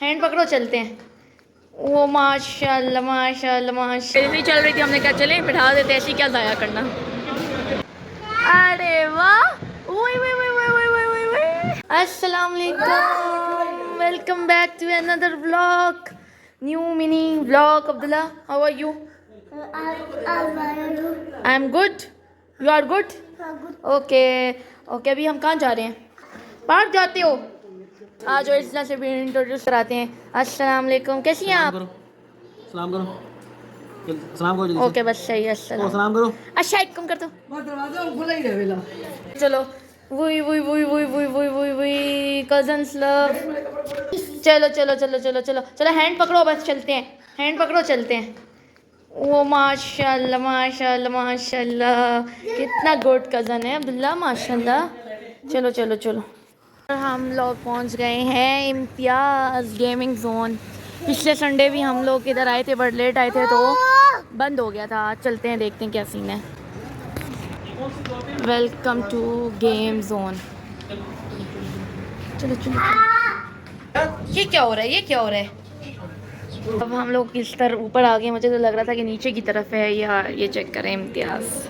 Hand पकड़ो चलते हैं। वो माशाल्लाह माशाल्लाह माशाल्लाह नहीं चल रही थी, हमने कहा चले बिठा देते, ऐसी क्या ज़ाया करना। अरे वाह, अस्सलाम वालेकुम, welcome back to another vlog, new mini vlog. Abdullah, how are you? I am good, you are good? Okay okay. अभी हम कहाँ जा रहे हैं? पार्क जाते हो? आज और इस से भी इंट्रोड्यूस कराते हैं। अस्सलाम वालेकुम, कैसी हैं आप? सलाम करो, सलाम करो जल्दी। ओके बस सही है, अस्सलाम। सलाम करो। अच्छा एक कम कर दो, दरवाजा खुला ही रहेगा। चलो वही वही वही वही वही वही वही वही कजन्स लव। चलो चलो चलो चलो चलो चलो, हैंड पकड़ो बस चलते हैं, हैंड पकड़ो चलते हैं। वो माशाल्लाह माशाल्लाह माशाल्लाह, कितना गुड कज़न है अब्दुल्ला, माशाल्लाह। चलो चलो चलो, हम लोग पहुंच गए हैं इम्तियाज़ गेमिंग जोन। पिछले संडे भी हम लोग इधर आए थे, बट लेट आए थे तो बंद हो गया था। आज चलते हैं, देखते हैं क्या सीन है। Welcome to game zone. चलो चलो, ये क्या हो रहा है, ये क्या हो रहा है? अब हम लोग इस तरह ऊपर आ गए, मुझे तो लग रहा था कि नीचे की तरफ है। ये चेक करें इम्तियाज़।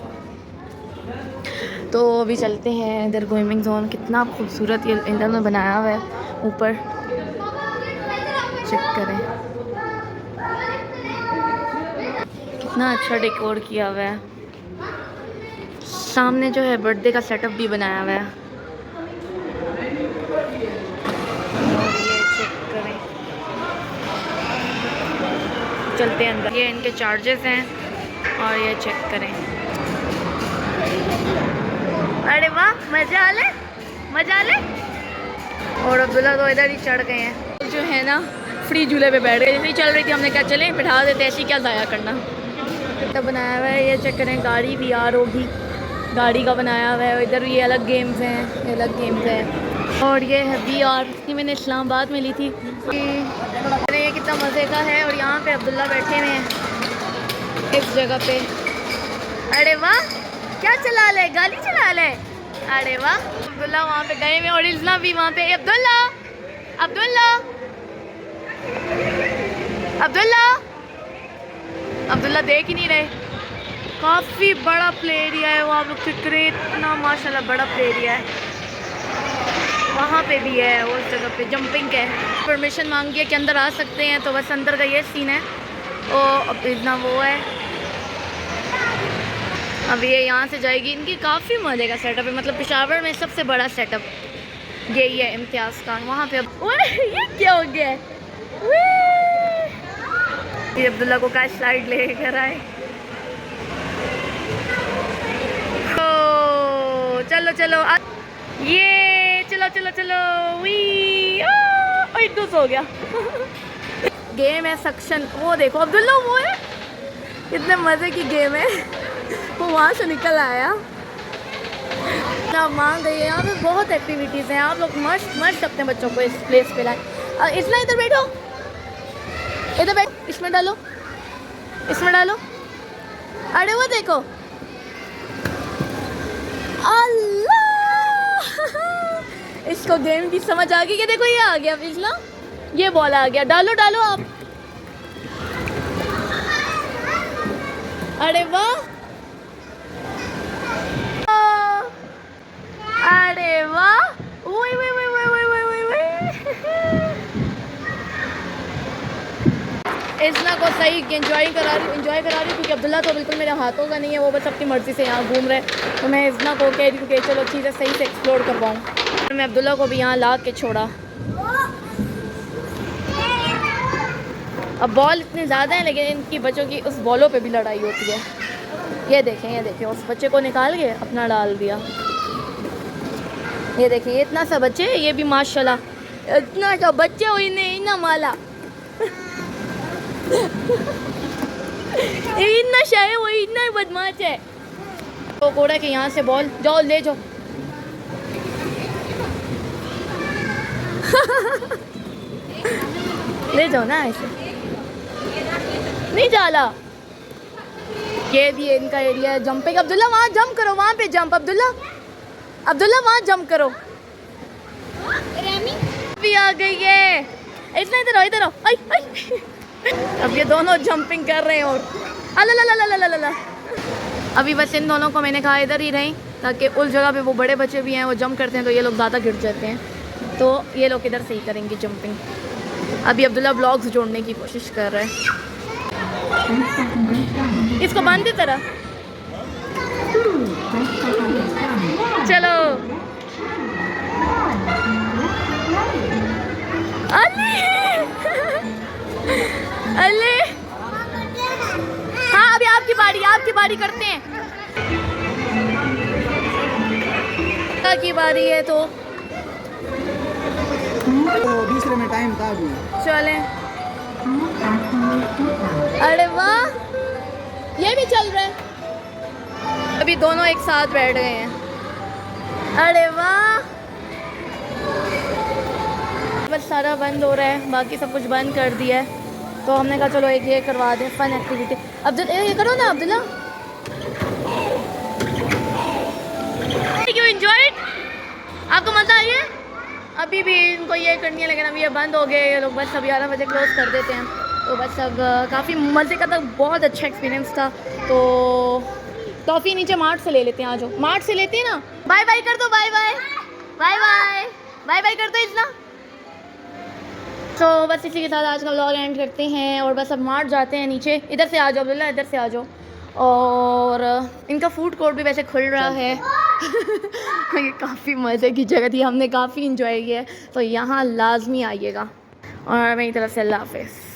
तो अभी चलते हैं इधर गेमिंग जोन। कितना खूबसूरत ये इन्होंने बनाया हुआ है ऊपर, चेक करें कितना अच्छा डेकोर किया हुआ है। सामने जो है बर्थडे का सेटअप भी बनाया हुआ है। और ये चेक करें, चलते हैं अंदर। ये इनके चार्जेस हैं और ये चेक करें। अरे वाह, मजा आ ले, मजा आ ले। और अब्दुल्ला तो इधर ही चढ़ गए हैं, जो है ना फ्री झूले पे बैठ गए। जैसे ही चल रही थी हमने कहा चले बिठा देते, ऐसी क्या ज़ाया करना। तो बनाया हुआ है, ये चेक करें। गाड़ी भी यार होगी, गाड़ी का बनाया हुआ है। इधर ये अलग गेम्स हैं, ये अलग गेम्स हैं। और ये है VR, ये मैंने इस्लामाबाद में ली थी। ये कितना मज़े का है। और यहाँ पे अब्दुल्ला बैठे हुए हैं इस जगह पे। अरे वाह, क्या चला ले, गाड़ी चला ले। अरे वाह, अब्दुल्ला वहाँ पे गए हुए और इल्ज़ा भी वहाँ पे। अब्दुल्ला अब्दुल्ला अब्दुल्ला अब्दुल्ला देख ही नहीं रहे। काफ़ी बड़ा प्ले एरिया है वो, आप लोग चेक करें, इतना माशाल्लाह बड़ा प्ले एरिया है। वहाँ पे भी है, उस जगह पे जंपिंग है। परमिशन मांगी है कि अंदर आ सकते हैं, तो बस अंदर का ये सीन है। और अब इतना वो है, अब ये यहाँ से जाएगी। इनकी काफ़ी मज़े का सेटअप है, मतलब पेशावर में सबसे बड़ा सेटअप यही है इम्तियाज़ का। वहाँ पे अब ये क्या हो गया है? ये अब्दुल्ला को का स्लाइड लेकर आए। ओ चलो चलो, ये चलो चलो चलो, डूस हो गया। गेम है सक्शन, वो देखो अब्दुल्ला, वो है, कितने मज़े की गेम है। वो वहाँ से निकल आया। आप मान गए, यहाँ पे बहुत एक्टिविटीज़ हैं। आप लोग मस्त मस्त अपने बच्चों को इस प्लेस पे लाएं। इसमें इधर बैठो, इधर बैठो, इसमें डालो, इसमें डालो। अरे वो देखो, अल्लाह, इसको गेम की समझ आ गई कि देखो ये आ गया पिछला, ये बॉल आ गया, डालो डालो आप। अरे वाह, अरे वाह, वही वही वही वही वही वही इस्ना को सही एंजॉय करा रही क्योंकि अब्दुल्ला तो बिल्कुल मेरे हाथों का नहीं है, वो बस अपनी मर्ज़ी से यहाँ घूम रहे हैं। तो मैं इस्ना को कह रही हूँ कि चलो चीज़ें सही से एक्सप्लोर करवाऊँ। मैं अब्दुल्ला को भी यहाँ ला के छोड़ा। अब बॉल इतने ज़्यादा हैं, लेकिन इनकी बच्चों की उस बॉलों पे भी लड़ाई होती है। ये देखें, उस बच्चे को निकाल के अपना डाल दिया। ये देखिए, ये इतना सा बच्चे, ये भी माशाल्लाह इतना सा बच्चे हो, इन्हें माला इतना शाय, वो इतना ही बदमाश है। तो कोड़ा के यहाँ से बॉल जाओ, ले जाओ। ले जाओ ना, ऐसे नहीं जाला। ये भी इनका एरिया है जंपिंग। अब्दुल्ला वहाँ जंप करो, वहाँ पे जंप। अब्दुल्ला वहाँ जंप करो। भी आ गई है। इतना इधर आओ आई आई। अब ये दोनों जंपिंग कर रहे हैं और अला। अभी बस इन दोनों को मैंने कहा इधर ही रहें, ताकि उस जगह पे वो बड़े बच्चे भी हैं, वो जंप करते हैं तो ये लोग ज़्यादा गिर जाते हैं, तो ये लोग इधर से ही करेंगे जंपिंग। अभी अब्दुल्ला ब्लॉग्स जोड़ने की कोशिश कर रहा है। इसको बांध दे तरह। चलो अले अले, हाँ अभी आपकी बारी करते हैं। की बारी है तो दूसरे में टाइम था अभी। चले। अरे वाह, ये भी चल रहा है। अभी दोनों एक साथ बैठ गए हैं। अरे वाह, बस सारा बंद हो रहा है, बाकी सब कुछ बंद कर दिया है, तो हमने कहा चलो एक ये करवा दें फन एक्टिविटी। अब्दुल्ला ये करो ना अब्दुल्ला। You enjoy it? आपको मज़ा आई है? अभी भी इनको ये करनी है, लेकिन अभी ये बंद हो गए ये लोग, बस अब 11 बजे क्लोज़ कर देते हैं। तो बस अब काफ़ी मज़े का था, बहुत अच्छा एक्सपीरियंस था। तो टॉफ़ी नीचे मार्ट से ले लेते हैं, आ जाओ मार्ट से लेते हैं ना। बाय बाय कर दो, bye bye bye bye bye bye कर दो इतना। तो बस इसी के साथ आज का व्लॉग एंड करते हैं, और बस अब मार्ट जाते हैं नीचे। इधर से आ जाओ अब्दुल्ला, इधर से आ जाओ। और इनका फूड कोर्ट भी वैसे खुल रहा है। ये काफ़ी मज़े की जगह थी, हमने काफ़ी इंजॉय किया है, तो यहाँ लाजमी आइएगा। और मेरी तरफ से अल्लाह हाफ़िज़।